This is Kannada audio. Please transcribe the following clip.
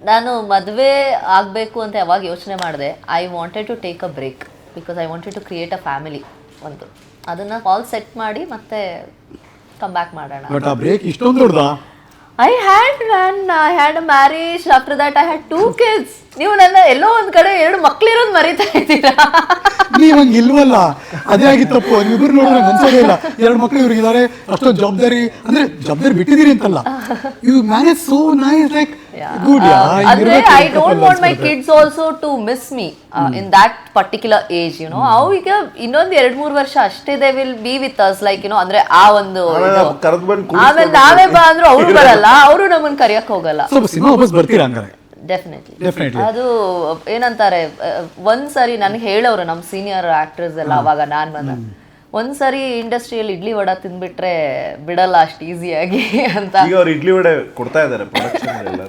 ನಾನು ಮದುವೆ ಆಗಬೇಕು ಅಂತ ಯಾವಾಗ ಯೋಚನೆ ಮಾಡಿದೆ, I wanted to take a break because I wanted to create a family. ಒಂದು ಅದನ್ನು ಆಲ್ ಸೆಟ್ ಮಾಡಿ ಮತ್ತೆ ಕಮ್ ಬ್ಯಾಕ್ ಮಾಡೋಣ. ಬಟ್ ಆ ಬ್ರೇಕ್ ಇಷ್ಟೊಂದು ದೊಡ್ಡದ? I had a marriage, after that I had 2 kids. ನೀವು ನನ್ನ ಎಲ್ಲೋ ಒಂದ್ ಕಡೆ 2 ಮಕ್ಳಿರೋದು ಮರಿತಾ ಇದ್ದೀರಾ. ನೀವ್ ಹಂಗ ಇಲ್ವಲ್ಲ, ಅದೇ ಆಗಿತ್ತಪ್ಪು. ನೀವಿಬ್ರು ನೋಡಿದ್ರೆ ಮನ್ಸೋದೇ ಇಲ್ಲ. 2 ಮಕ್ಳು ಇವ್ರಿಗಿದ್ದಾರೆ, ಅಷ್ಟೊಂದು ಜವಾಬ್ದಾರಿ, ಅಂದ್ರೆ ಜವಾಬ್ದಾರಿ ಬಿಟ್ಟಿದ್ದೀರಿ ಅಂತಲ್ಲ, you manage so nice, like good. ಅಂದ್ರೆ I don't want my kids also to miss me in that particular age. You know ಅವು ಈಗ ಇನ್ನೊಂದು 2-3 ವರ್ಷ ಅಷ್ಟೇ they will be with us, like you know ಅಂದ್ರೆ ಆ ಒಂದು ಆಮೇಲೆ ನಾವೇ ಬಾ ಅಂದ್ರು ಅವ್ರು ಬರಲ್ಲ, ಅವರು ನಮ್ಮನ್ನ ಕರಿಯಕ್ ಹೋಗಲ್ಲ. ಸ್ವಲ್ಪ ಸಿನಿಮಾ ವಾಪಸ್ ಬರ್ತೀರಾ ಹಂಗಾರೆ? ಡೆಫಿನೆಟ್ಲಿ. ಅದು ಏನಂತಾರೆ, ಒಂದ್ಸರಿ ನನ್ಗೆ ಹೇಳೋರು ನಮ್ಮ ಸೀನಿಯರ್ ಆಕ್ಟರ್ಸ್ ಎಲ್ಲ, ಅವಾಗ ನಾನ್ ಬಂದ ಒಂದ್ಸರಿ ಇಂಡಸ್ಟ್ರಿಯಲ್ಲಿ ಇಡ್ಲಿ ವಡ ತಿಂದ್ಬಿಟ್ರೆ ಬಿಡಲ್ಲ ಅಷ್ಟು ಈಸಿಯಾಗಿ ಅಂತ. ಈಗ ಅವ್ರು ಇಡ್ಲಿ ವಡೆ ಕೊಡ್ತಾ ಇದ್ದಾರೆ ಪ್ರೊಡಕ್ಷನ್ ಎಲ್ಲ.